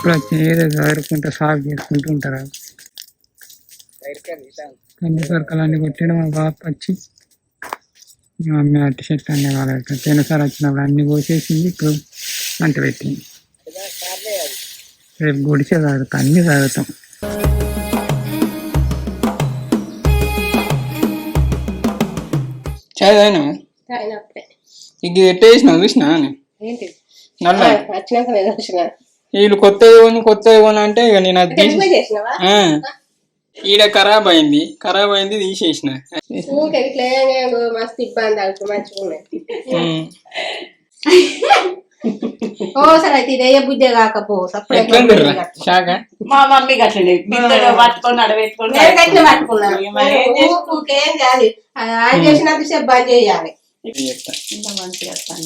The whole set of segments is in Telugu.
ఎప్పుడు వచ్చి ఏదో చదువుకుంటూ సాగు చేసుకుంటూ ఉంటారు. కంది సరుకులు అన్ని కొట్టిన మా బాప వచ్చి మా మమ్మీ అట్టి చెట్టు అన్నీ వాళ్ళకి తినసారి వచ్చినప్పుడు అన్ని కోసేసింది. ఇప్పుడు మంట పెట్టింది. రేపు గుడిసే తాగుతాం, అన్ని తాగుతాం. చాయ్ తాగినా ఇది ఎట్టేసినావు చూసినా నల్ల వీళ్ళు కొత్తగా కొని అంటే ఇక నేను అది ఈడ ఖరాబ్ అయింది తీసేసిన. మస్తు ఇబ్బంది బుద్ధే కాకపో మా మమ్మీ గట్లనే పట్టుకొని అడబెట్టుకొని చేసినంత బంద్ చేయాలి.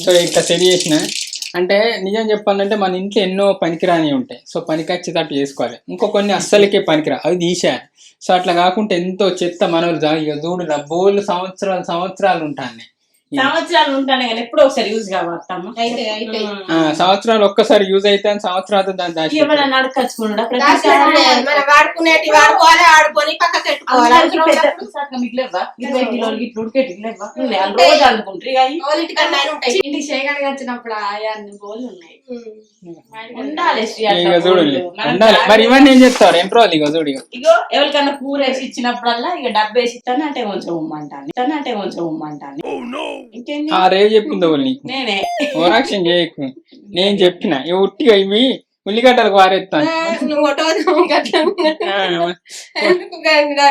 సో ఇట్లా సెట్ చేసిన అంటే నిజం చెప్పాలంటే మన ఇంట్లో ఎన్నో పనికిరాని ఉంటాయి. సో పనికి వచ్చేటట్టు చేసుకోవాలి. ఇంకో కొన్ని అస్సలకే పనికిరా అవి తీసేయాలి. సో అట్లా కాకుంటే ఎంతో చెత్త మనోళ్ళు ఇక చూడు బోళ్ళు సంవత్సరాలు ఉంటాయి. సంవత్సరాలు ఉంటాను కానీ ఎప్పుడో ఒకసారి యూజ్ కావస్తాము. సంవత్సరాలు ఒక్కసారి యూజ్ అయితే సంవత్సరాలు దాన్ని దాచి వచ్చినప్పుడు అన్ని బోళ్ళు ఉన్నాయి. మరి ఇవన్నీ ఏం చెప్తారు ఎన్ని రోజులు ఇగో చూడు ఇగో ఎవరికన్నా కూర వేసి ఇచ్చినప్పుడల్లా ఇక డబ్బు వేసి ఇస్తాను అంటే కొంచెం ఉమ్మంటాను. ఆ రేపు చెప్పింది నీకు నేనే ఓరాక్షన్ చేయకు. నేను చెప్పిన ఉట్టిగా ఇవి ఉల్లిగడ్డలకు వారేస్తాను.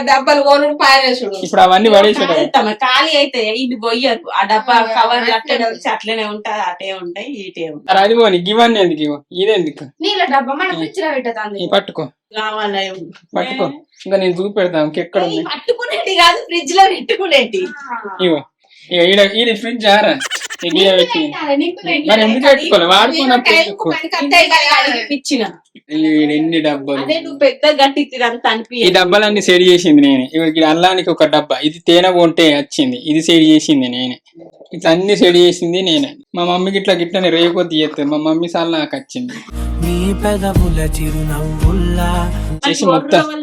డబ్బాలు కొనుడు పారేసుడు ఇప్పుడు అవన్నీ పడేసాడు ఖాళీ అయితే ఇది పోయదు. ఆ డబ్బా కవర్ అట్లనే ఉంటాయి, అటే ఉంటాయి, ఇటే ఉంటాయి. అది పోనీ ఇవన్నీ ఎందుకు ఇగో ఇదేందుకు నీళ్ళ డబ్బా మన ఫ్రిడ్జ్ లో పెట్టదు. పట్టుకో కావాలా పట్టుకో ఇంకా నేను చూపెడతాను ఎక్కడ పట్టుకునేటి కాదు ఫ్రిడ్జ్ లో పెట్టుకునేటి. ఇగో ఇది ఫ్రిడ్జ్ ఆరా మరి ఎందుకు పెట్టుకోవాలి వాడుకున్నప్పుడు ఎన్ని డబ్బాలు పెద్ద గట్టి అనిపి ఈ డబ్బాలన్నీ సెట్ చేసింది నేనే. ఇక్కడ అల్లానికి ఒక డబ్బా ఇది తేనె కొంటే వచ్చింది, ఇది సెట్ చేసింది నేనే. ఇట్లా అన్ని సెట్ చేసింది నేనే. మా మమ్మీకి ఇట్లా గిట్లనే రేకొద్ది చేస్తుంది. మా మమ్మీ సార్లు నాకు వచ్చింది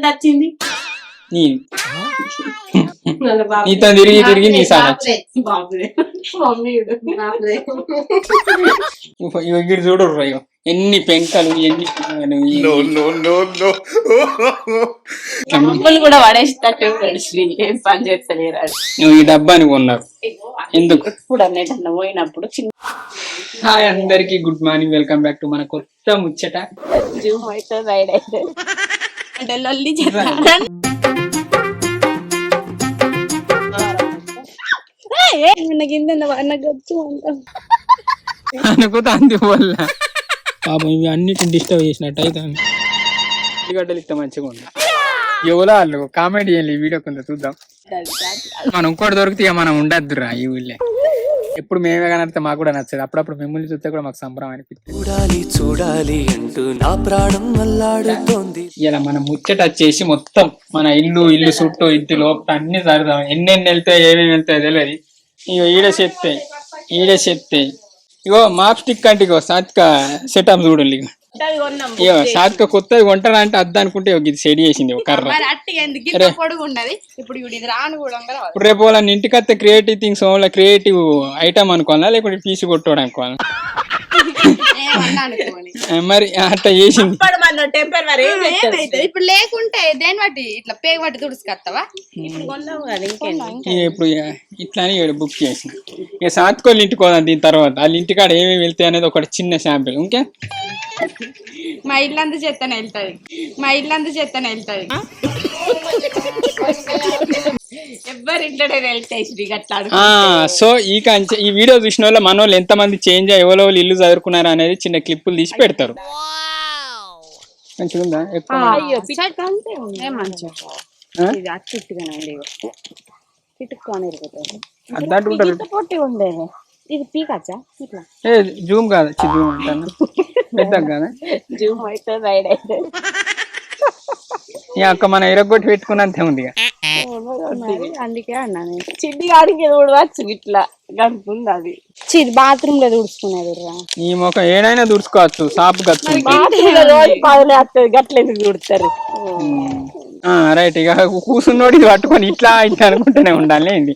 వచ్చింది నీతో తిరిగి నీ సార్ ఇక్కడ చూడు ఎన్ని పెంకలు ఎన్ని కూడా పడేసేటట్టు ఏం పని చేస్తలేరు. నువ్వు ఈ డబ్బాని కొన్నావు ఎందుకు? ఇప్పుడు అన్నిటన్నా పోయినప్పుడు చిన్న. హాయ్ అందరికి good morning, welcome back to మన కొత్త ముచ్చట. అంటే లొల్లి అనుకుతా వల్ల పాపం ఇవి అన్నిటిని డిస్టర్బ్ చేసినట్టు అయితే ఉల్లిగడ్డలు ఇస్తే మంచిగా ఉంటాయి. ఎవరో వాళ్ళు కామెంట్ చేయాలి ఈ వీడియో కొంత చూద్దాం. మనం ఇంకోటి దొరికితే మనం ఉండద్దురా ఈ ఊళ్ళే. ఎప్పుడు మేమే కనిపిస్తే మాకు కూడా నచ్చదు. అప్పుడప్పుడు మిమ్మల్ని చూస్తే కూడా మాకు సంబరం అనిపిస్తుంది. ఇలా మనం ముచ్చట వచ్చేసి మొత్తం మన ఇల్లు చుట్టూ ఇంటి లోపల అన్ని జరుగుతాం. ఎన్నెన్ని వెళ్తాయి ఏమేమి వెళ్తాయి తెలియదు. ఇగో ఈడ చెప్తే ఇగో మాప్ స్టిక్ అంటే ఇగో సాత్క సెటప్ చూడండి. ఇగో సాత్క కొత్తది కొంటారా అంటే అద్దా అనుకుంటే ఇది సెట్ చేసింది ఒక కర్ర. ఇప్పుడు రేపు వాళ్ళని ఇంటికి వస్తే క్రియేటివ్ థింగ్స్ క్రియేటివ్ ఐటమ్ అనుకోవాలా లేకుంటే పీసి కొట్టుకోవడం అనుకోవాలా? మరి అట్లా చేసింది. ఇప్పుడు లేకుంటే దేని బట్టి ఇట్లా పేగ బట్టి తుడుచుకొస్తావా? ఇప్పుడు ఇట్లా అని బుక్ చేసిన. ఇక సాత్కోళ్ళు ఇంటికి పోదాం. దీని తర్వాత వాళ్ళ ఇంటికాడ ఏమేమి వెళ్తాయి అనేది ఒకటి చిన్న శాంపిల్. ఇంకే మా ఇల్లంతా చెత్తనే వెళ్తాయి సో ఈ వీడియో చూసిన వాళ్ళు మన వాళ్ళు ఎంత మంది చేంజ్ ఎవరో ఇల్లు చదువుకున్నారు అనేది చిన్న క్లిప్పులు తీసి పెడతారు. మంచిగా ఇది పీకచ్చా ఇట్లా జూమ్ కాదు జూమ్ అంటాను పెద్దగా కదా జూమ్ అయితే రైడ్ అయితే అక్క మన ఇరగొట్టి పెట్టుకున్నంతే ఉంది. మరి అందుకే అన్నా నేను. చిన్ని గాడికి చూడవచ్చు ఇట్లా గడుపుంది అది. బాత్రూమ్ లో తుడుచుకునేది రా. ఈ ముఖం ఏడైనా దుడుచుకోవచ్చు సాపు గచ్చు గట్లెందుకు చూడతారు. రైట్. ఇక కూర్చున్నోడు ఇది పట్టుకొని ఇట్లా ఇట్లా అనుకుంటూనే ఉండాలి ఏంటి.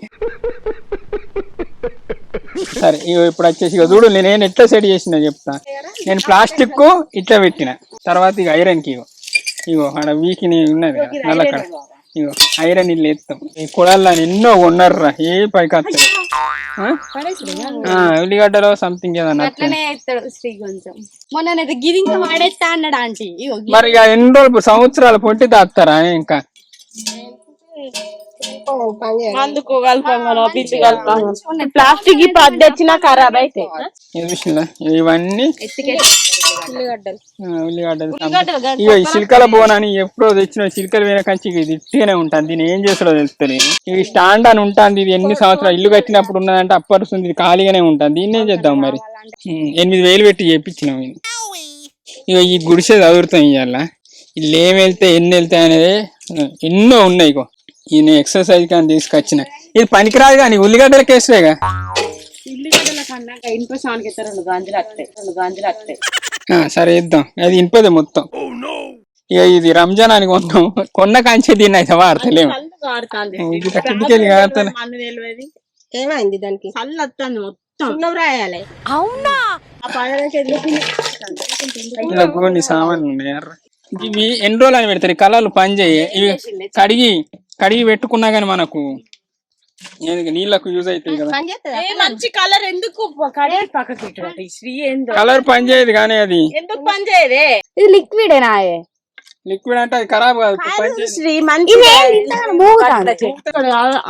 సరే ఇప్పుడు వచ్చేసి ఇక చూడు నేను ఎట్లా సెట్ చేసిన చెప్తా. నేను ప్లాస్టిక్ ఇట్లా పెట్టిన తర్వాత ఇక ఐరన్ కి ఇగో ఆడ వీకిని ఉన్నది నల్లకడ ఇగో ఐరన్ ఇల్లు ఎత్తాం. ఈ కుళాల్లో ఎన్నో ఉన్నారురా ఏ పైకి వస్తాయి. ఉల్లిగడ్డలో సంథింగ్ ఏదన్నా మొన్న గిరింక వాడేస్తా అన్నాడు ఆంటీ. మరి ఇక ఎన్ని రోజులు సంవత్సరాలు పొట్టి దాస్తారా ఇంకా అందుకు కలపంగా బిల్లు కలపంగా ప్లాస్టిక్ ఇప్పుడు అద్దె వచ్చినా ఖరాబ్ అయితే ఇవన్నీ ఉల్లిగడ్డలు ఇక ఈ చిలకల బోనాన్ని ఎప్పుడో తెచ్చిన చిలకలు వేరే కంచి ఇది ఇట్టుగానే ఉంటుంది. దీన్ని ఏం చేస్తారో తెలుస్తుంది. ఇది స్టాండ్ అని ఉంటుంది. ఇది ఎన్ని సంవత్సరాలు ఇల్లు కట్టినప్పుడు ఉన్నదంటే అప్పరుస్తుంది. ఇది ఖాళీగానే ఉంటుంది. దీన్ని ఏం చేద్దాం మరి 8,000 పెట్టి చేయించినాం. ఇది ఇక ఈ గుడిసె చదువుతాం ఇవాళ ఇల్లు ఏమి వెళ్తే ఎన్ని వెళ్తాయి అనేది ఎన్నో ఉన్నాయి. ఇగో ఈయన ఎక్సర్సైజ్ కానీ తీసుకొచ్చిన ఇది పనికిరాదు కానీ ఉల్లిగడ్డల కేసులేగా. సరే ఇద్దాం అది ఇనిపదే మొత్తం. ఇక ఇది రంజాన్ అని కొన్నాం. కొన్న కాంచే దీన్ని అయితే వాడతలేము. ఏమైంది దానికి రాయాలి. అవునా కొన్ని సామాన్లు ఉన్నాయి. ఇవి ఎన్ని రోజులు అని పెడతారు. కలర్లు పని చేయి. ఇవి కడిగి పెట్టుకున్నా గానీ మనకు నీళ్ళకు యూజ్ అవుతాయి కదా. మంచి కలర్ ఎందుకు కలర్ పని చేయదు కానీ అది ఎందుకు పని చేయదే. ఇది లిక్విడ్ లిక్విడ్ అంటే అది ఖరాబ్ కాదు.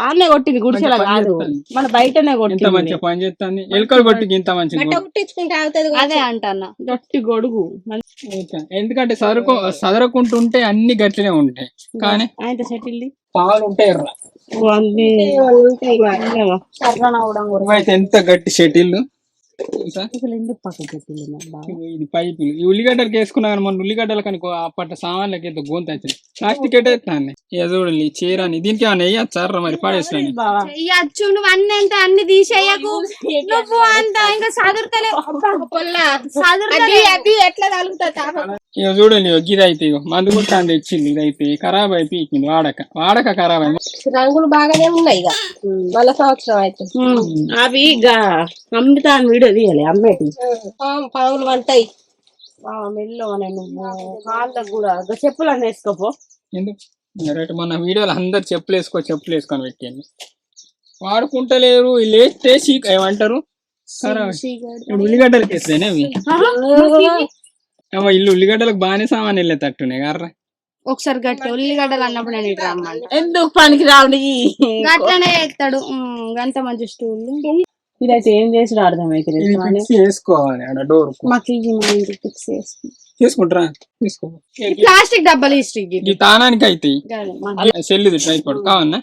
ఆనే కొట్టింది గుడిసెలా కాదు మన బయటనే కొట్టి మంచిగా పని చేస్తుంది. ఎలుకలు కొట్టి ఇంత మంచిగా అదే అంటన్నా గట్టి గొడుగు. ఎందుకంటే సదరకుంటుంటే అన్ని గట్టినే ఉంటాయి కానీ ఆయన సెటిల్ పాలు ఉంటాయి. ఎంత గట్టి షటిల్ ఇది పైపులు ఈ ఉల్లిగడ్డలకి వేసుకున్నా కానీ మన ఉల్లిగడ్డలు కానీ అప్పటి సామాన్లకి ఎంత గోంత వచ్చింది. ప్లాస్టిక్ ఎట్టేస్తాను చూడండి చీరని దీనికి ఏమైనా వేయచ్చారా మరి పడేస్తాను. వేయచ్చు నువ్వు అన్ని అంటే అన్ని తీసేయకు నువ్వు అంత ఇంకా ఎట్లా తగులుతుంది. ఇక చూడండి గిది అయితే మందు కూడా తెచ్చింది. ఇది అయితే ఖరాబ్ అయిపోయింది. వాడక ఖరాబ్ అయింది. రంగులు బాగానే ఉన్నాయి. ఇక మళ్ళా సంవత్సరం అయితే అవి అమ్ముతాను వీడియో తీయాలి. అమ్మేటి పాములు వంటాయి మెల్లోనే. నువ్వు కాళ్ళకు కూడా చెప్పులు అన్నీ వేసుకోపో. ఎందుకు మన వీడియోలో అందరు చెప్పులు వేసుకొని పెట్టండి. వాడుకుంటలేరు లేస్తే ఏమంటారు ఉల్లిగడ్డలకి వేస్తేనే ఇల్లు ఉల్లిగడ్డలకు బాగానే సామాన్ వెళ్ళే తట్టునే కర్రా. ఒకసారి గట్టి ఉల్లిగడ్డలు అన్నప్పుడు నేను ఇటు రమ్మని ఎందుకు పనికి రావుడి గట్లనే ఎత్తాడు. గంత మంచి స్టూల్ ఇదైతే ఏం చేసి అర్థమైతే వేసుకోవాలి. డోర్ తీసుకుంటారా తీసుకో. ప్లాస్టిక్ డబ్బాలు ఈ తానానికి అయితే సెల్లుది ట్రైపాడ్ కావన్నా.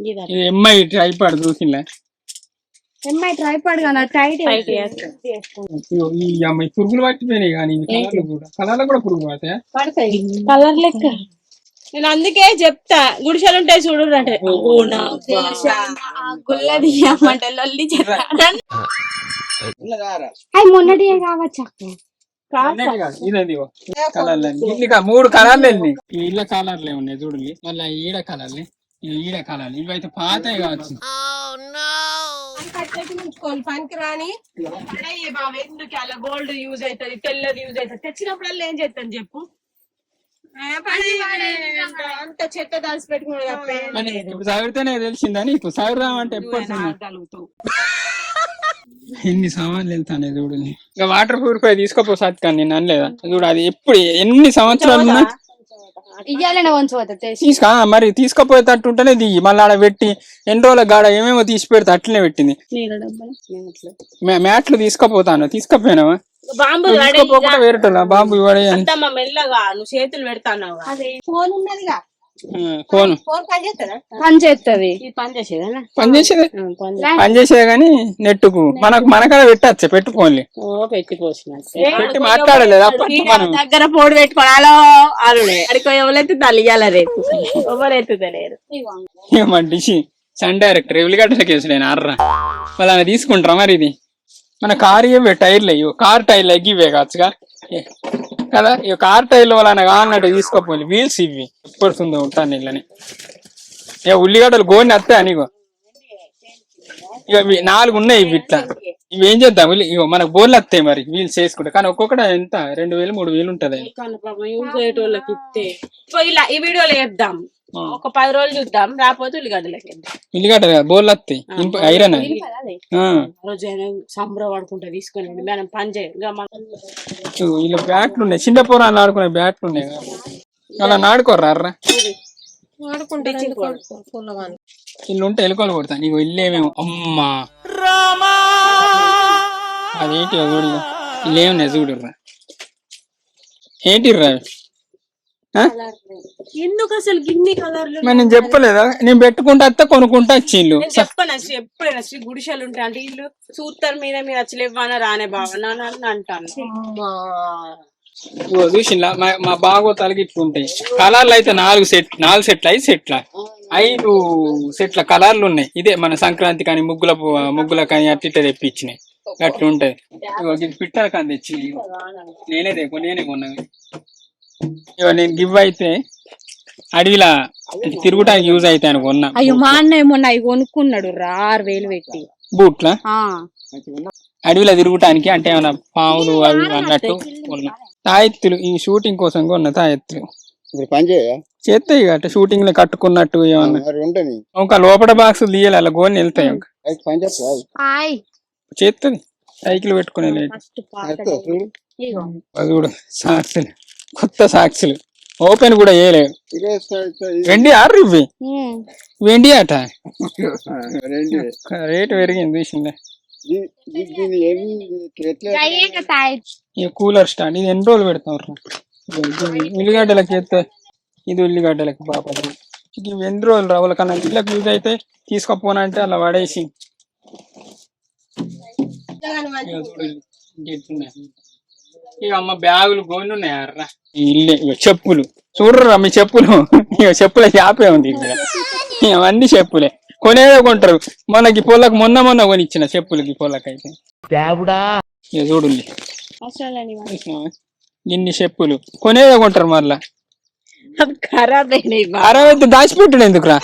ఇది ఎంఐ ట్రైపాడ్ చూసిందా. ఎంఐ ట్రైపాడ్ కదా టైట్ ఈ అమ్మాయి పురుగులు పట్టిపోయినాయి. కానీ కలర్లు కూడా పురుగులు పడతాయి. కలర్ లెక్క నేను అందుకే చెప్తా గుడిసెలు ఉంటాయి చూడు అంటే గుల్లదియమంటే లొల్లి అవి మొన్నటి కావచ్చు. ఇదేది కలర్లు 3 కలర్లు వెళ్ళినాయి. ఈ ఇళ్ళ కలర్లే ఉన్నాయి చూడండి. మళ్ళీ ఈడ కలర్లే ఇవైతే పాతాయి కావచ్చు. పనికి రాని ఎందుకు అలా గోల్డ్ యూజ్ అవుతుంది తెల్లది యూజ్ అవుతుంది. తెచ్చినప్పుడల్లా ఏం చేస్తాను చెప్పు. అంత చెత్త దాచి పెట్టుకుని చదివితేనే తెలిసిందని ఇప్పుడు చదువుదామంటే ఎప్పుడు ఎన్ని సామాన్లు వెళ్తానే చూడండి. ఇంకా వాటర్ ప్యూరిఫై తీసుకోపో సత్కాని నేను అనలేదా చూడు. అది ఎప్పుడు ఎన్ని సంవత్సరాలు ఉన్నా తీసుకా మరి తీసుకపోయేటట్టుంటేనే దిగి మళ్ళీ ఆడ పెట్టి ఎన్ని రోజుల గాడ ఏమేమో తీసి పెడితే అట్లనే పెట్టింది. మ్యాట్లు తీసుకపోతాను తీసుకపోయినావా వేరేటోళ్ళ బాంబు మెల్లగా నువ్వు చేతులు పెడతాను. ఫోన్ ఉన్నదిగా ఫోన్ పని చేస్తుంది. ఇది పని చేసేదా? పని చేసేదే కానీ నెట్టుకు మనకడ పెట్టచ్చు, పెట్టు ఫోన్లు పెట్టి పోసిన పెట్టి మాట్లాడలేదు అప్పటి మనం దగ్గర పోడు పెట్టుకోవాలో అరుడే అడికి ఎవరైతే తల్లియాల రేపు ఎవరైతుతలేరు. మనిషి సన్ డైరెక్టర్ ఉల్లిగడ్డలకి వేసుడైనా అర్రా వాళ్ళని తీసుకుంటారా మరి? ఇది మన కారు ఇవే టైర్లు ఇవి, కారు టైర్లు ఇవే కావచ్చుగా కదా. ఇక కార్ టైర్లు వాళ్ళని కావాలన్నట్టు తీసుకోపోయి వీల్స్ ఇవి ఎప్పుడుతుందో ఉంటాను ఇళ్ళని. ఇక ఉల్లిగడ్డలు గోని వస్తాయి నీకు. ఇక 4 ఉన్నాయి ఇవి ఇట్లా. ఇవి ఏం చేద్దాం ఇగో మనకు బోర్లు వస్తాయి మరి వీల్స్ వేసుకుంటే. కానీ ఒక్కొక్కటి ఎంత 2000 3000 ఉంటది. ఇలా ఈ వీడియోలో వేద్దాం, ఒక 10 రోజులు చూద్దాం, రాకపోతే ఉల్లిగడ్డలకి ఉల్లిగడ్డ బోర్లు వస్తాయి ఐరన్ రోజు సంబరం పడుకుంటా తీసుకుని మనం పని చేయాలి. ఇలా బ్యాట్లు ఉన్నాయి, చిన్న పోరాలు ఆడుకునే బ్యాట్లు ఉన్నాయి అలా నాడుకోర్రా. ఇల్లు ఉంటే ఎలుకోలు కొడతా నీకు. ఇల్లేమేమో అమ్మా అదేంటి చూడు, ఇల్లేమున్నాయి చూడుర్రా. ఏంటిర్రా ఎందుకు అసలు గిన్ని కలర్లు? మరి నేను చెప్పలేదా, నేను పెట్టుకుంటా వస్తే కొనుక్కుంటా వచ్చిండు. చెప్పను ఎప్పుడైనా శ్రీ గుడిసెలు ఉంటాయి అంటే ఇల్లు సూత్తర్ మీద మీరు వచ్చలేవన్నా రానే బావా అంటాను. చూసిందా మా బాగోతాలకి ఇట్లుంటాయి. కలర్లు అయితే 4 సెట్లు 5 సెట్ల 5 సెట్ల కలర్లు ఉన్నాయి. ఇదే మన సంక్రాంతి కానీ ముగ్గుల కానీ అట్ట తెప్పించినాయి అట్లుంటాయి. పిట్టల కానీ తెచ్చి నేనే కొన్నాను. ఇక నేను గివ్ అయితే అడవిలా తిరుగుటానికి యూజ్ అయితే అని కొన్నా. అయ్యో మా అన్నయ్య మొన్న అవి కొనుక్కున్నాడు 6000 పెట్టి బూట్లా. అడవిలో తిరుగుటానికి అంటే ఏమన్నా పాములు అవి అన్నట్టు కొన్నా. తాయెత్తులు ఈ షూటింగ్ కోసం కొన్న తాయెత్తులు చేస్తాయి అట్లా షూటింగ్ లో కట్టుకున్నట్టు ఏమన్నా. ఇంకా లోపల బాక్స్ తీయాలి అలా గోని వెళ్తాయి. చేస్తుంది సైకిల్ పెట్టుకునే చూడు సాక్సులు, కొత్త సాక్సులు ఓపెన్ కూడా చేయలేవు. వెండి ఆర్రు ఇవి వెండి అట రేటు పెరిగింది చూసిందా. ఈ కూలర్ స్టాండ్ ఇది ఎన్ని రోజులు పెడతాం ఉల్లిగడ్డలకి ఎత్తే. ఇది ఉల్లిగడ్డలకి బాబా ఇవి ఎన్ని రోజులు రావాలి కన్నా ఇళ్ళకి యూజ్ అయితే తీసుకోపోనంటే అలా పడేసి. ఇక అమ్మ బ్యాగులు గోళ్ళు ఉన్నాయర్రా. ఇల్లే చెప్పులు చూడరా మీ చెప్పులు. ఇక చెప్పుల షాపే ఉంది ఇక్కడ. అవన్నీ చెప్పులే కొనేదో కొంటారు. మనకి పొలకు మొన్న కొనిచ్చిన చెప్పులకి పొలకైతే ఇక చూడు ఇన్ని చెప్పులు కొనేదో కొంటారు. మళ్ళా ఖరాబ్ అయినాయి. అయితే దాచిపెట్టుడు ఎందుకురా.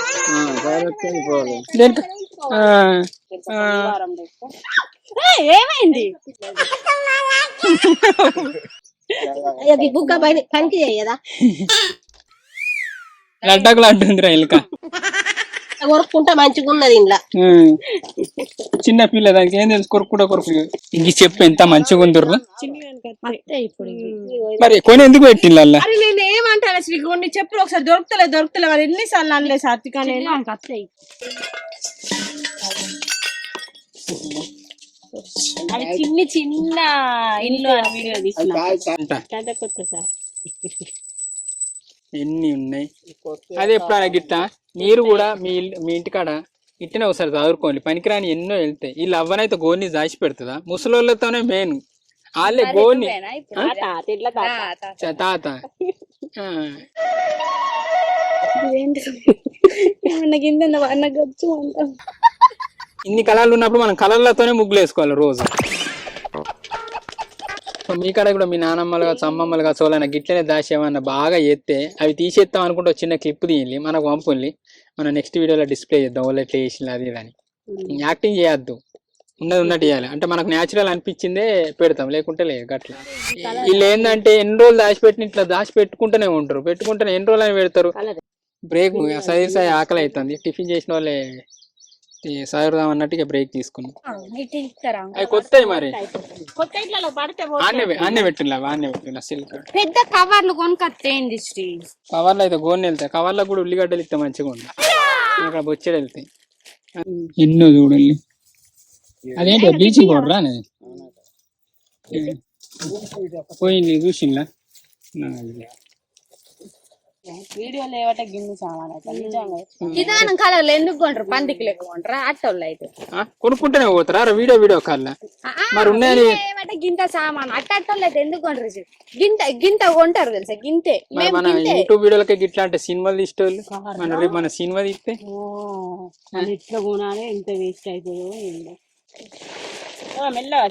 ఏమైంది పనికి చేయదా లడ్డాకులు అంటుందిరా ఎలుక. కొరుక్కుంటా మంచిగా ఉన్నది ఇంట్లో. చిన్న పిల్ల దానికి ఏం తెలుసు కొరుక్కుంటా ఇంక చెప్పు ఎంత మంచిగా ఉందిర్రా. మరి కొని ఎందుకు పెట్టింది అలా? నేను ఏమంటాను శ్రీ కొన్ని చెప్పులు ఒకసారి దొరుకుతలే మరి ఎన్నిసార్లు అనలే సాత్విక. అవి చిన్న ఇల్లు ఎన్ని ఉన్నాయి. అదే ఎప్పుడైనా గిట్ట మీరు కూడా మీ ఇంటికాడ ఇట్టిన ఒకసారి చదువుకోండి. పనికిరాని ఎన్నో వెళ్తాయి. వీళ్ళు అవ్వనైతే గోని దాచి పెడుతుందా? ముసలోళ్ళతోనే మెయిన్ వాళ్ళే గోని తాత. ఇన్ని కలర్లు ఉన్నప్పుడు మనం కలర్లతోనే ముగ్గులు వేసుకోవాలి రోజు. మీ కాడ కూడా మీ నానమ్మలు కావచ్చు అమ్మమ్మలు కావచ్చు వాళ్ళని గిట్లనే దాచి ఏమన్నా బాగా చేస్తే అవి తీసేస్తాం అనుకుంటే చిన్న క్లిప్ తీయాలి మనకు పంపుల్ని. మనం నెక్స్ట్ వీడియోలో డిస్ప్లే చేద్దాం వాళ్ళు ఎట్లా చేసింది అది అని. యాక్టింగ్ చేయొద్దు, ఉన్నది ఉన్నట్టు చేయాలి. అంటే మనకు న్యాచురల్ అనిపించిందే పెడతాం, లేకుంటే లేదు గట్లా. వీళ్ళు ఏంటంటే ఎన్ని రోజులు దాచిపెట్టిన ఇట్లా దాచి పెట్టుకుంటూనే ఉంటారు. పెట్టుకుంటేనే ఎన్ని రోజులు అని పెడతారు. బ్రేక్ సైజ్ ఆకలి అవుతుంది. టిఫిన్ చేసిన వాళ్ళే సాగుదాం అన్నట్టుగా బ్రేక్ తీసుకున్నాం. అవి కొత్త మరి అన్నీ పెట్టిన సిల్క్ పెద్ద కవర్లు కొనుకొత్తేంది శ్రీ. కవర్లు అయితే గోన్ని వెళ్తాయి. కవర్లో కూడా ఉల్లిగడ్డలు ఇస్తే మంచిగా ఉంది. అక్కడ బొచ్చెడు వెళ్తాయి. ఎన్నో చూడండి. అదేంటి బ్లీచింగ్ పౌడర్ అనేది పోయింది చూసిందా. వీడియోలో ఏవట గిన్నె సామాన్ నిజంగా విధానం కలర్లు ఎందుకు కొంటారు పందికి లెక్క కొంటారా అట్టోళ్ళు అయితే కొనుక్కుంటేనే పోతారా వీడియో కాల్ మరి ఉన్నాయని ఏమంటే గింత సామాన్ అట్టోళ్ళు అయితే ఎందుకు కొంటారు గింత గింత కొంటారు తెలుసా గింతే మరి మన యూట్యూబ్ వీడియోలకి గిట్లా అంటే సినిమాలు తీసేటోళ్ళు మన రేపు మన సినిమా తీస్తే ఇట్లా కొనాలి ఎంత వేస్ట్ అవుతుందో మెల్లగా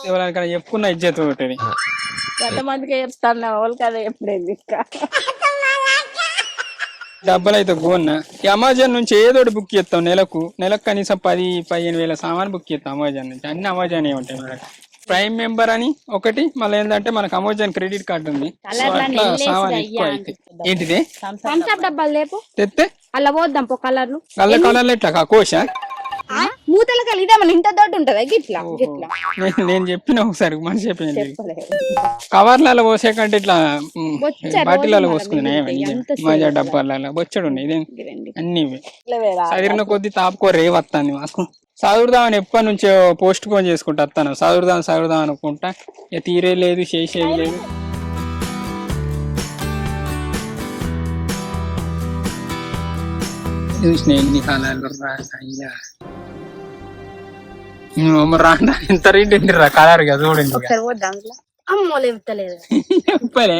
ఎవరికైనా చెప్పుకున్న ఇజ్జత్ ఒకటి ఎంతమందికి చెప్తాను వాళ్ళకి అదే ఎప్పుడైంది ఇంకా డబ్బులు అయితే గోన్నా ఈ అమెజాన్ నుంచి ఏదోటి బుక్ చేస్తాం నెలకు కనీసం 10-15 వేల సామాన్ బుక్ చేస్తాం అమెజాన్ నుంచి అన్ని అమెజాన్ ఉంటాయి మనకి ప్రైమ్ మెంబర్ అని ఒకటి మళ్ళీ ఏంటంటే మనకు అమెజాన్ క్రెడిట్ కార్డు ఉంది అట్లా సామాన్ ఎక్కువ అయితే ఏంటిది థమ్స్అప్ డబ్బాలు లేపు తెస్తే అలా పోద్దాం పో కలర్లు కలర్లు ఎట్లా కోశ మూతల కలి ఇదే మన ఇంత దొడ్డు ఉంటదా గిట్లా గిట్లా నేను చెప్పిన ఒకసారి మనిషి చెప్పిన కవర్లలో పోసే కంటే ఇట్లా బాటిల్లో పోసుకున్నాయి మజా డబ్బాలలో బొచ్చడు ఉన్నాయి ఇదే అన్ని చదివిన కొద్ది తాపుకో రేవ్ వస్తాను మాకు చదువుదామని ఎప్పటి నుంచో పోస్ట్ పోన్ చేసుకుంటా వస్తాను చదువుదాం అనుకుంటా ఇక తీరే లేదు చేసేది లేదు ఎన్ని కాలాలు అయ్యా రాండా ఎంత రేట్ ఏంటి రా కలర్ గా చూడండి అమ్మో లేపుతలేదు చెప్పలే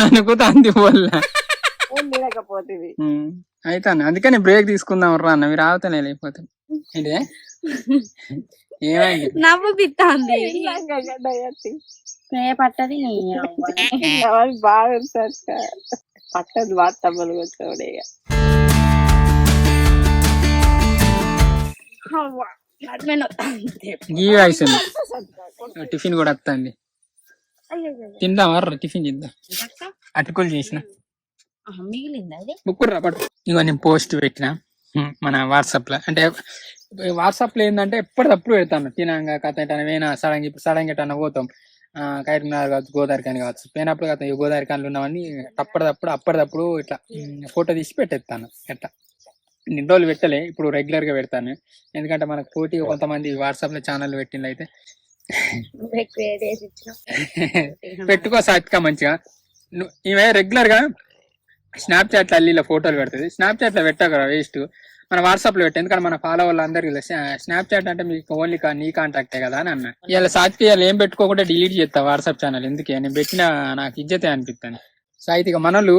అనుకుతా అంది వల్ల అయితే అందుకని బ్రేక్ తీసుకుందాం రా అన్న మీరు ఆగుతానే లేకపోతే ఇదే ఏమైంది నవ్వు పిత్తాంది పట్టది బాగా పట్టదు వార్తలు వచ్చాడు టిఫిన్ కూడా వస్తుంది తిందాం టిఫిన్ చేద్దాం అటుకులు చేసిన బుక్ రా పట్టు ఇగో నేను పోస్ట్ పెట్టిన మన వాట్సాప్ లో అంటే వాట్సాప్ లో ఏంటంటే ఎప్పటికప్పుడు పెడతాను తినంగా కథ ఎటన్నా వేనా సడన్ ఎటన్నా పోతాం కరీంనగర్ కావచ్చు గోదావరి కానీ కావచ్చు పోయినప్పుడు కథ గోదావరి కాన్లు ఉన్నామని అప్పటిదప్పుడు ఇట్లా ఫోటో తీసి పెట్టేస్తాను ఎట్లా ఇన్ని రోజులు పెట్టలే ఇప్పుడు రెగ్యులర్ గా పెడతాను ఎందుకంటే మనకు పోటీ కొంతమంది వాట్సాప్ లో ఛానల్ పెట్టింది అయితే పెట్టుకో సాత్విక మంచిగా ఈమె రెగ్యులర్ గా స్నాప్చాట్ అల్లీలో ఫోటోలు పెడుతుంది స్నాప్చాట్ లో పెట్టకరా వేస్ట్ మన వాట్సాప్ లో పెట్టే ఎందుకంటే మన ఫాలో వాళ్ళందరికీ స్నాప్చాట్ అంటే మీకు ఓన్లీ నీ కాంటాక్టే కదా అని అన్న ఇలా సాత్విక ఇలా ఏం పెట్టుకోకుండా డిలీట్ చేస్తా వాట్సాప్ ఛానల్ ఎందుకే నేను పెట్టిన నాకు ఇజ్జతే అనిపిస్తాను సాయితిక మనలు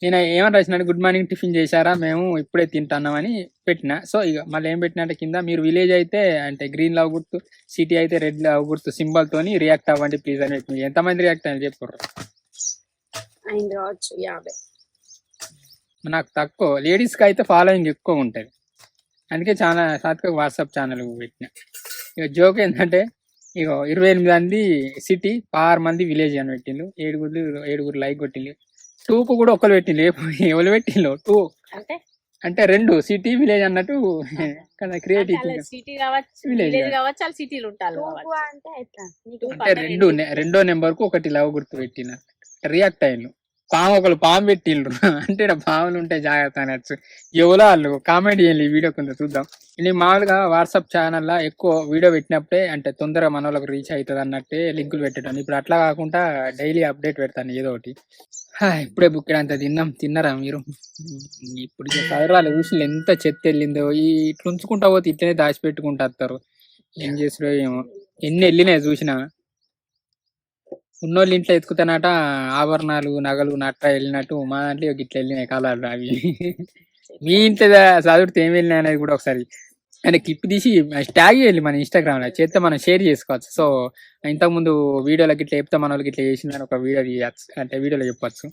నేను ఏమని రాసినా గుడ్ మార్నింగ్ టిఫిన్ చేశారా మేము ఇప్పుడే తింటున్నామని పెట్టిన సో ఇక మళ్ళీ ఏం పెట్టినట్టే కింద మీరు విలేజ్ అయితే అంటే గ్రీన్ లవ్ గుర్తు సిటీ అయితే రెడ్ లవ్ గుర్తు సింబల్ తోని రియాక్ట్ అవ్వండి ప్లీజ్ అని పెట్టి ఎంతమంది రియాక్ట్ అని చెప్పారు నాకు తక్కువ లేడీస్ కి అయితే ఫాలోయింగ్ ఎక్కువ ఉంటది అందుకే చాలా సాత్విక వాట్సాప్ ఛానల్ పెట్టిన ఇక జోక్ ఏంటంటే ఇక 28 మంది సిటీ 6 మంది విలేజ్ అని పెట్టిండు 7 లైక్ కొట్టిండు 2 కూడా ఒకరు పెట్టిండు ఎవరు పెట్టిండు 2 అంటే 2 సిటీ విలేజ్ అన్నట్టు కదా క్రియేటివిటీ విలేజ్ అంటే రెండో నెంబర్ కు ఒకటి లవ్ గుర్తు పెట్టిన రియాక్ట్ అయ్యిండు పాము పెట్టిండ్రు అంటే పాములు ఉంటే జాగ్రత్త అనొచ్చు ఎవరో వాళ్ళు కామెంట్ చేయాలి ఈ వీడియో కొంత చూద్దాం నేను మామూలుగా వాట్సాప్ ఛానల్లో ఎక్కువ వీడియో పెట్టినప్పుడే అంటే తొందరగా మన వాళ్ళకి రీచ్ అవుతుంది అన్నట్టే లింకులు పెట్టాను ఇప్పుడు అట్లా కాకుండా డైలీ అప్డేట్ పెడతాను ఏదో ఒకటి ఇప్పుడే బుక్ అంత తిన్నారా మీరు ఇప్పుడు చదరాలు చూసి ఎంత చెత్త వెళ్ళిందో ఇట్లా ఉంచుకుంటా పోతే ఇట్లనే దాచిపెట్టుకుంటా వస్తారు ఏం చేసారో ఏమో ఎన్ని వెళ్ళినాయి చూసినా ఉన్నోళ్ళు ఇంట్లో ఎత్తుకుతానట ఆభరణాలు నగలు నట్ట వెళ్ళినట్టు మా దాంట్లో ఇట్లా వెళ్ళినాయి కలర్లు అవి మీ ఇంట్లో చదువుతే ఏం వెళ్ళినాయి అనేది కూడా ఒకసారి అంటే క్లిప్ తీసి ట్యాగ్ చేయాలి మన ఇన్స్టాగ్రామ్ లో చేస్తే మనం షేర్ చేసుకోవచ్చు సో ఇంతకుముందు వీడియోలకి ఇట్లా చెప్తే మన వాళ్ళకి ఇట్లా చేసిందని ఒక వీడియో తీయచ్చు అంటే వీడియోలో చెప్పచ్చు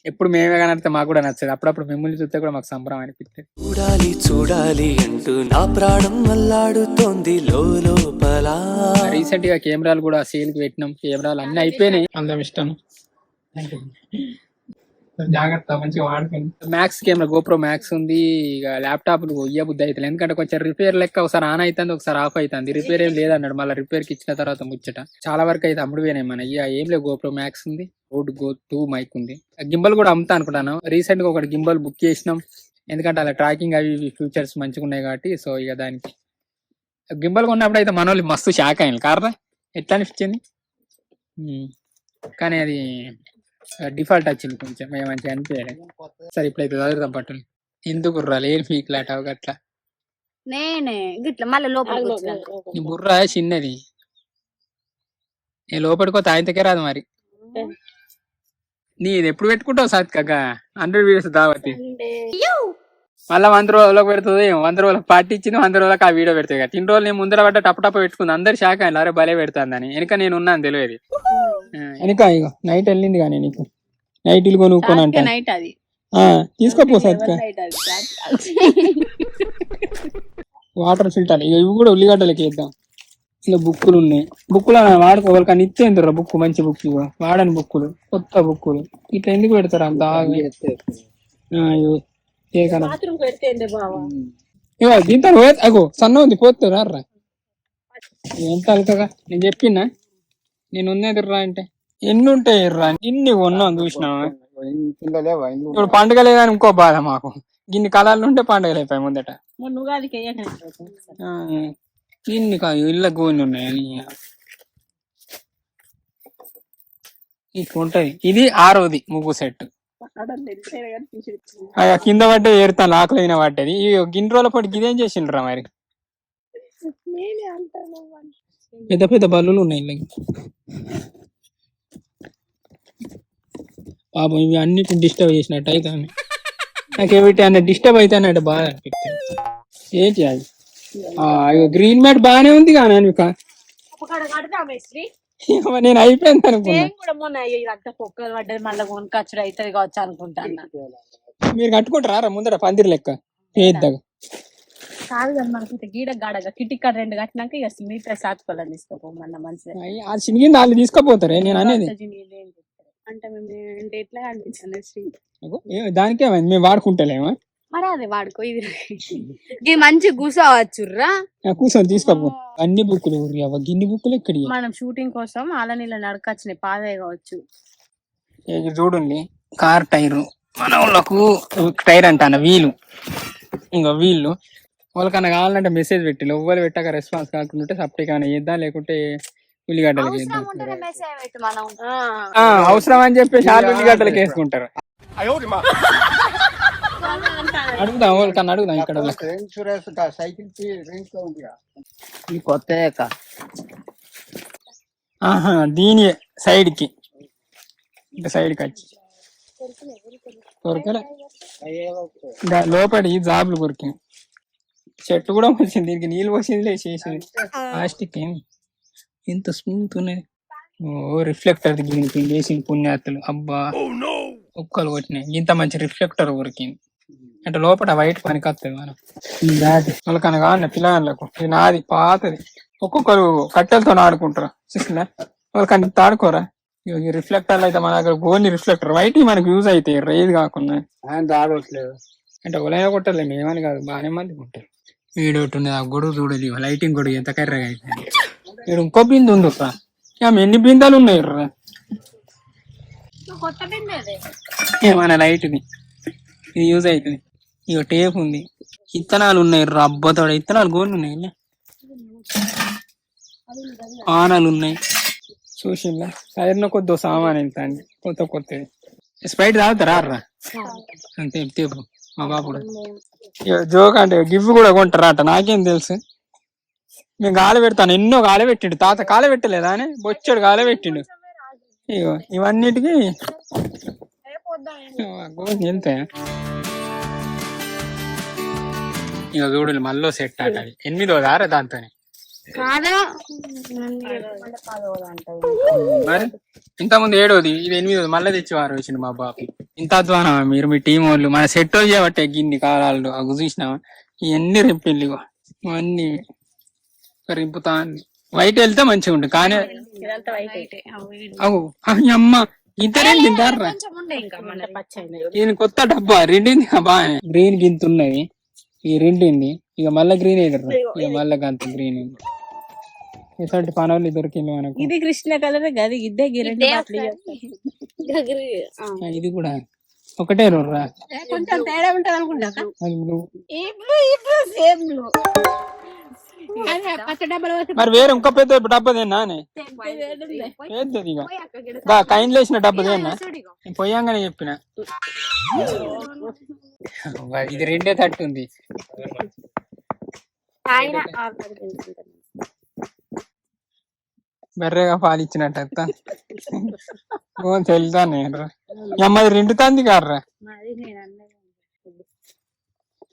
ఎప్పుడు మేమే కానీ మాకు కూడా నచ్చదు అప్పుడప్పుడు మిమ్మల్ని చూస్తే కూడా మాకు సంబరం అనిపిస్తుంది చూడాలి అంటూ నా ప్రాణం అల్లాడుతోంది లోపల రీసెంట్ గా కెమెరాలు కూడా సేల్ కి పెట్టినాం కెమెరాలు అన్ని అయిపోయినాయి అందరం ఇష్టం జాగ్రత్త మంచిగా వాడుకోండి మ్యాక్స్ కెమెరా గోప్రో మ్యాక్స్ ఉంది ఇక ల్యాప్టాప్ బుద్ధి అవుతుంది ఎందుకంటే కొంచెం రిపేర్ లెక్క ఒకసారి ఆన్ అవుతుంది ఒకసారి ఆఫ్ అవుతుంది రిపేర్ ఏం లేదన్నాడు మళ్ళీ రిపేర్ కి ఇచ్చిన తర్వాత ముచ్చట చాలా వరకు అయితే అమ్ముడుపోయినాయి మన ఇక ఏం లేదు గోప్రో మ్యాక్స్ ఉంది రోడ్ గో 2 మైక్ ఉంది గింబల్ కూడా అమ్ముతా అనుకుంటాను రీసెంట్ గా ఒకటి గింబల్ బుక్ చేసినాం ఎందుకంటే అలా ట్రాకింగ్ అవి ఫ్యూచర్స్ మంచిగా ఉన్నాయి కాబట్టి సో ఇక దానికి గింబల్ కొన్నప్పుడు అయితే మన వాళ్ళు మస్తు షాక్ అయింది కార్రా ఎట్లా అనిపించింది. కానీ అది డిఫాల్ట్ వచ్చింది కొంచెం మంచిగా అనిపించలేదు. సరే ఇప్పుడైతే చదువుతాం పట్టులు ఎందుకు కుర్రాలు ఏం పీక్లాట అట్లా నేనే గిట్ల మళ్ళీ లోపలికి వచ్చినా. నీ బుర్ర చిన్నది నేను లోపలికో తాయింతకే రాదు మరి. నీ ఇది ఎప్పుడు పెట్టుకుంటావు సత్కక 100 వీడియోస్ దావతి మళ్ళీ 100 రోజులకు పెడుతుంది. 100 రోజులకు పార్టీ ఇచ్చింది 100 రోజులకు ఆ వీడియో పెడతాయి కదా. 3 రోజులు నేను ముందర పడ్డ టప పెట్టుకుంది అందరు షాక్ అయ్యారు అరే భలే పెడతాందని. వెనక నేను ఉన్నాను తెలియదు వెనక ఇగో నైట్ వెళ్ళింది కానీ నీకు నైట్ ఇల్లు కొనుక్కోనంట నైట్ అది తీసుకోపో సత్క వాటర్ ఫిల్టర్ ఇవి కూడా ఉల్లిగడ్డలకి వేద్దాం. ఇలా బుక్కులు ఉన్నాయి బుక్కులు వాడుకోవాలి కానీ ఇచ్చేందురా బుక్ మంచి బుక్ ఇగో వాడని బుక్కులు కొత్త బుక్కులు ఇట్లా ఎందుకు పెడతారు అంత ఇగో దీంతో అగో సన్న ఉంది పోతురా రా ఎంత అలకగా నేను చెప్పినా నేను ఉన్నది రా అంటే ఎన్ని ఉంటాయి రా ఇన్ని కొన్నాం చూసినావా. ఇప్పుడు పండుగ లేదని ఇంకో బాధ మాకు ఇన్ని కళాలు ఉంటే పండుగలు అయిపోయాయి ముందట ఇన్ని కాదు ఇళ్ళ గోని ఉన్నాయని ఇట్లుంటది. ఇది 6వది ముగ్గు సెట్ కింద పడ్డే ఏరుతాను ఆకలైన పడ్డది. గిన్ని రోజుల పాటు ఇదేం చేసిండ్రా మరి పెద్ద పెద్ద బల్లులు ఉన్నాయి ఇళ్ళకి పాపం ఇవి అన్నిటిని డిస్టర్బ్ చేసినట్టు అయితే నాకేమిటి అన్న డిస్టర్బ్ అయితే అన్నట్టు బాగా అనిపిస్తుంది. ఏంటి అది గ్రీన్ మ్యాట్ బాగానే ఉంది కానీ నేను అయిపోయింది అనుకున్నా. మీరు కట్టుకుంటారా ముందర పందిరి లెక్క వేద్దాగా కాదు కదా మనకి గీడ గాడగా కిటిక్కడ 2 కట్టినాక ఇక మిగతా సాతుకోవాలని తీసుకోపోమన్న మంచిగా ఆ చినిగింది వాళ్ళు తీసుకుపోతారే నేను అనేది అంటే మేము ఎట్లా అనిపించింది శ్రీ దానికే మేము వాడుకుంటలేమా మరి అదే వాడుకో ఇది మంచి కూర్చోవచ్చుర్రా కూర్చొని తీసుకోపో అన్ని బుక్కులు గిన్ని బుక్కులు ఎక్కడి మనం షూటింగ్ కోసం అలా నీళ్ళ నడకొచ్చినాయి పాదే కావచ్చు. చూడండి కార్ టైరు మన వాళ్ళకు టైర్ అంటాను వీలు ఇంకా వీళ్ళు వాళ్ళకన్నా కావాలంటే మెసేజ్ పెట్టి ఎవ్వరు పెట్టాక రెస్పాన్స్ కాకుండా సప్లై కానీ చేద్దాం లేకుంటే ఉల్లిగడ్డలకి అవసరం అని చెప్పేసి వాళ్ళు ఉల్లిగడ్డలకి వేసుకుంటారు. అడుగుదాం వాళ్ళకన్నా అడుగుదాం ఇక్కడ కొత్త దీని సైడ్ కి ఇంకా సైడ్ కి వచ్చి కొరకలే లోపలి జాబులు కొరికినాయి. చెట్టు కూడా వచ్చింది దీనికి నీళ్ళు పోసింది చేసింది ప్లాస్టిక్ ఏమి ఎంత స్మూత్ ఉన్నది. ఓ రిఫ్లెక్టర్ దీనికి వేసింది పుణ్యాత్తులు అబ్బా ఒక్కలు కొట్టినాయి. ఇంత మంచి రిఫ్లెక్టర్ కొరికింది అంటే లోపల వైట్ పనికి వస్తుంది మనం దాటి వాళ్ళకన్నా కావాలి పిల్లలకు. ఇది నాది పాతది ఒక్కొక్కరు కట్టెలతో ఆడుకుంటారు చూసిందా వాళ్ళకన్నా ఆడుకోరా. ఈ రిఫ్లెక్టర్లు అయితే మన దగ్గర ఓన్లీ రిఫ్లెక్టర్ వైట్ మనకు యూజ్ అవుతాయి రేది కాకుండా ఆడట్లేదు అంటే ఒలైనా కొట్టలేదు ఏమని కాదు బాగానే మంది ఉంటారు. వీడొట్టు ఆ గొడుగు చూడదు లైటింగ్ గొడుగు ఎంత కర్రగా అయిపోయింది. ఇక్కడ ఇంకో బిందు ఉంది ఎన్ని బిందాలు ఉన్నాయి రా ఏమన్నా లైట్ది ఇది యూజ్ అవుతుంది. ఇక టేప్ ఉంది ఇత్తనాలు ఉన్నాయి రబ్బతోడ ఇత్తనాలు గోళ్ళు ఉన్నాయి ఆనాలు ఉన్నాయి చూసిందా టైర్లో కొద్ది సామాన్ ఎంత అండి కొత్తది స్ప్రైట్ తాగుతారా రా అంతే తేపు మా బాబుడు జోక్ అంటే గిఫ్ట్ కూడా కొంటారా అట నాకేం తెలుసు. మేము గాలి పెడతాను ఎన్నో గాలి పెట్టిండు తాత కాలే పెట్టలేదా అని బొచ్చాడు గాలి పెట్టిండు. ఇగో ఇవన్నిటికి వెళ్తాయా ఇక చూడాలి మళ్ళీ సెట్ ఆట 8వ దారా దాంతో మరి ఇంతకుముందు 7వది ఇది 8వది మళ్ళీ తెచ్చివారు వచ్చింది మా బాబు. ఇంత అధ్వానమా మీరు మీ టీం వాళ్ళు మన సెట్ చేయబట్టే గిన్ని కాలాలు అగు చూసినావా ఇవన్నీ రింపిల్లు ఇవన్నీ రింపుతా వైట్ వెళ్తే మంచిగా ఉంటుంది కానీ అవు అమ్మ ఇంతరే తింటారా ఈయన కొత్త డబ్బా రెండింది బాగా గ్రీన్ గింత ఉన్నది ఈ రెండింది ఇక మళ్ళా గ్రీన్ ఎదురు ఇక మళ్ళా గంత గ్రీన్ ఇటువంటి పనులు దొరికింది మనకు. ఇది కృష్ణ కలర్ గది ఇద్దే ఇది కూడా ఒకటే రోడ్రా కొంచెం తేడా ఉంటది అనుకుంటా. పచ్చ డబ్బాలు పోతే మరి వేరే ఇంకో పెద్ద డబ్బదేనా పెద్దది ఇక కైన్లు వేసిన డబ్బదేనా నేను పోయాంగానే చెప్పిన ఇది రెండే తట్టు ఉంది బెర్రెగా పాలిచ్చినట్టు తెలుతాను అమ్మది రెండుతాంది కార్రా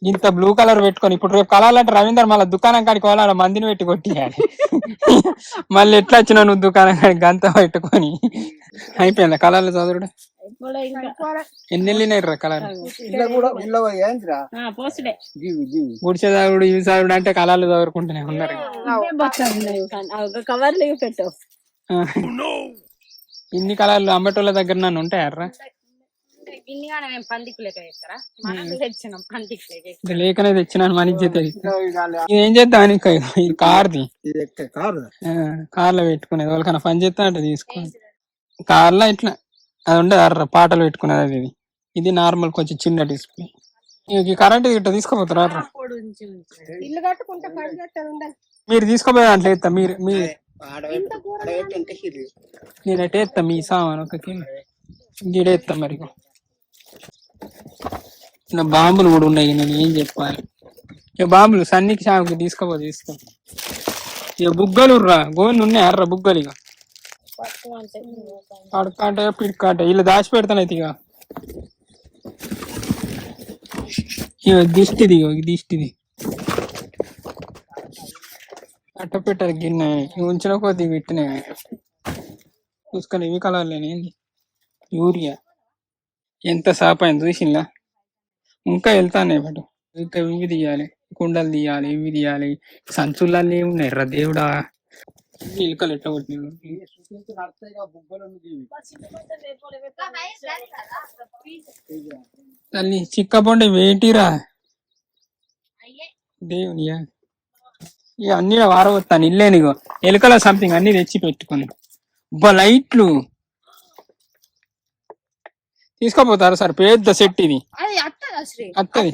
ఇంత బ్లూ కలర్ పెట్టుకొని ఇప్పుడు రేపు కలర్ అంటే రవీందర్ మళ్ళీ దుకాణం కాడికి పోవాల మందిని పెట్టి కొట్టియాలి మళ్ళీ ఎట్లా వచ్చినావు నువ్వు దుకాణం కాడికి గంత పెట్టుకొని అయిపోయిందా కలర్లు చదువుడు ఎన్ని వెళ్ళినాయి కలర్ గుడిసేదాగుడు ఇవి చదువుడు అంటే కలర్లు చదువుకుంటూనే ఉన్నారు కవర్లు పెట్టావు ఇన్ని కలర్లు అమ్మటోళ్ళ దగ్గర నన్ను ఉంటాయర్రా లేకనే తెచ్చినాను మన ఏం చేద్దాం ఇది కార్ది కార్లో పెట్టుకునేది వాళ్ళకన్నా పని చేస్తా అంటే తీసుకోండి కార్లో ఇట్లా అది ఉండదు అర్ర పాటలు పెట్టుకునేది అది ఇది నార్మల్ కొంచెం చిన్న డిస్ప్లే ఈ కరెంట్ ఇట్లా తీసుకోపోతారా మీరు తీసుకోపోయే దాంట్లో ఎత్తా మీరు నేను ఎట్ట ఎత్తా మీ సామాన్ ఒక గిడేస్తా మరి నా బాంబులు కూడా ఉన్నాయి నేను ఏం చెప్పాలి ఇక బాంబులు సన్నికి షాపుకి తీసుకో ఇక బుగ్గలు రా గోళ్ళు ఉన్నాయి అర్ర బుగ్గలు ఇక పడకాట పిడకాట ఇలా దాచి పెడతానైతే ఇక దిష్టిది దిష్టిది అట్ట పెట్టారు గిన్నె ఉంచిన కొద్ది పెట్టినాయి చూసుకొని ఇవి కలర్లేని యూరియా ఎంత సాపైంది చూసిందా ఇంకా వెళ్తానే బట్ ఇంకా ఇవి తీయాలి కుండలు తీయాలి ఇవి తీయాలి సంచులలో ఏమున్నాయి రా దేవుడా ఇలుకలు ఎట్లా కొట్టిన తల్లి చిక్కపండి వేటిరా దేవునియా ఇక అన్ని వారవస్తాను ఇల్లేనిగో ఎలుకల సంథింగ్ అన్ని తెచ్చి పెట్టుకుని లైట్లు తీసుకోపోతారు సార్ పెద్ద సెట్ ఇది అత్తది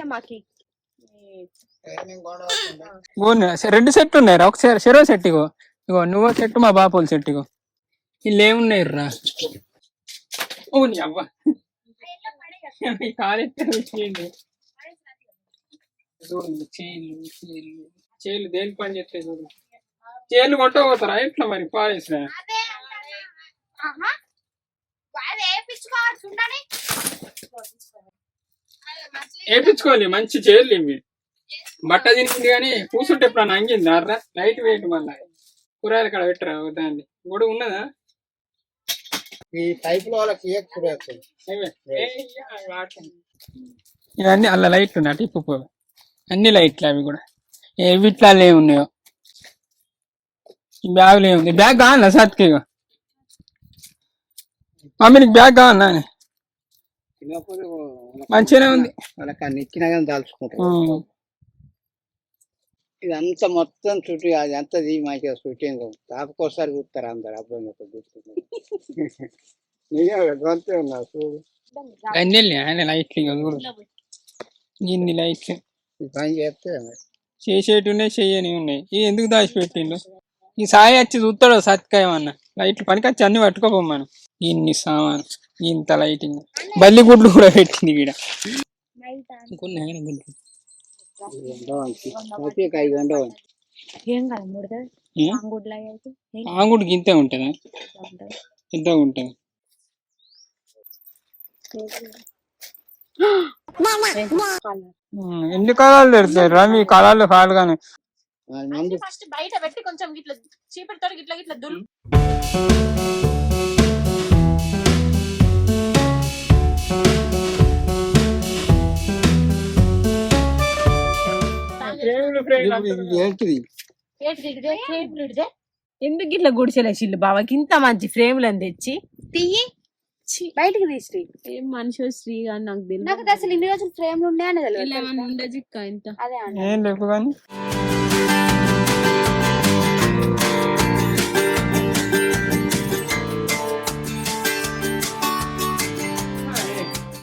రెండు సెట్లు ఉన్నాయి రా ఒక చెరో సెట్ ఇగో నువ్వో సెట్ మా బాపోల సెట్ ఇగో ఇల్లు ఏమున్నాయి రా ఓ నీ అవ్వ చేలు దేని పని చేస్తే చూడు చేలు కొట్టబోతారా ఎట్లా మరి పాడేసిన వేపించుకోవాలి మంచి చేయాలి ఇవి బట్ట తింటుంది కానీ కూర్చుంటే ఎప్పుడు అంగింది అర్రా లైట్ వెయిట్ మళ్ళీ కూరగాయలు ఇక్కడ పెట్టరా దాన్ని గొడవ ఉన్నదా ఈ టైప్ లో ఇవన్నీ అలా లైట్లు ఉన్నాయి టిప్పు అన్ని లైట్లు అవి కూడా వీటిలో ఏమున్నాయో ఈ బ్యాగులు ఏముంది బ్యాగ్ కావాలా సత్కే మమ్మీ నీకు బ్యాగ్ కావాలా మంచిగానే ఉంది వాళ్ళకి ఎక్కినా కానీ దాల్చుకుంటారు ఇదంతా మొత్తం చుట్టూ అది అంతా మంచిగా షూటింగ్ తాపకోసారి చూస్తారు అందరు అబ్బాయి గొంతే ఉన్నారు చూడు అన్ని ఆయన లైట్లు చూడు ఇన్ని లైట్లు పని చేస్తే చేసేటి ఉన్నాయి చెయ్యని ఉన్నాయి ఇవి ఎందుకు దాచిపెట్టిండు ఈ సాయి వచ్చి చూస్తాడు సత్కాయ ఏమన్నా లైట్లు పనికొచ్చి అన్ని పట్టుకోపోమ్మాను ఇన్ని సామాను ఇంత లైటింగ్ బల్లి గుడ్లు కూడా పెట్టింది ఈడ ఇంకొన్ని ఆయన గుడ్లు ఆంగుడికి ఇంతే ఉంటుందా ఇంత ఉంటుంది ఎన్ని కళాలు తెరుతాయి రా మీ కళాలు కాదు కానీ బయట పెట్టి కొంచెం గిట్ల చీపెడతాడు గిట్ల గిట్ల దుల్ ఎందుకు ఇట్లా గుడిసెలేసిల్లు బాబాకి ఇంత మంచి ఫ్రేమ్లను తెచ్చి తీయి బయటకు తీసి ఏం మనిషి శ్రీ అని నాకు తెలియదు నాకు అసలు ఇన్ని రోజులు ఫ్రేమ్ ఉండే అని తెలియదు ఉండదు ఇంత అదే ఏం లేవు కానీ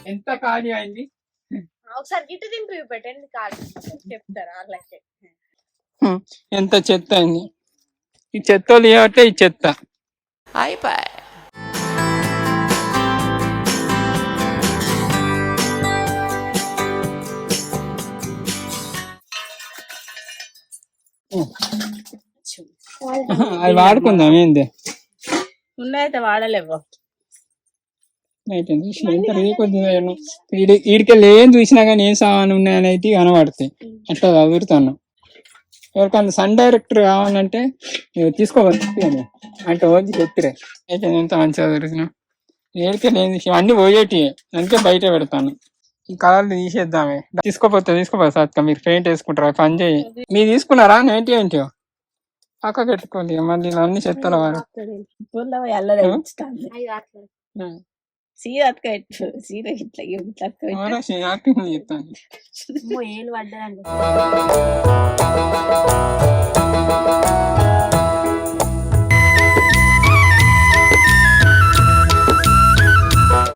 ఎంత ఖాళీ అయింది ఒకసారి గిట్టు దింపి పెట్టండి కాదు చెప్తారా అలాగే ఎంత చెత్త అయింది. ఈ చెత్తలు ఏమంటే ఈ చెత్త అది వాడుకుందాం ఏంది ఉన్నాయితే వాడలేవు. ఎంత రేకొద్దు ఈడికెళ్ళి ఏం చూసినా కానీ ఏం సామాను ఉన్నాయనేది కనబడతాయి. అట్లా చదువుతాను. ఎవరికన్నా సన్ డైరెక్టర్ కావాలంటే తీసుకోవచ్చు అంటే వచ్చి చెప్తురే. అయితే ఎంత మంచిగా చదువుతున్నాం. ఏడికెళ్ళి ఏం చూసి అన్ని పోయేటి అందుకే బయట పెడతాను. ఈ కలర్లు తీసేద్దామే. తీసుకోపోతే సార్ మీరు పెయింట్ వేసుకుంటారా? పని చేయి. మీరు తీసుకున్నారా? ఏంటి పక్క పెట్టుకోండి. మళ్ళీ అన్ని చెప్తారా వారు చెప్తాను. ఏళ్ళు పడ్డాను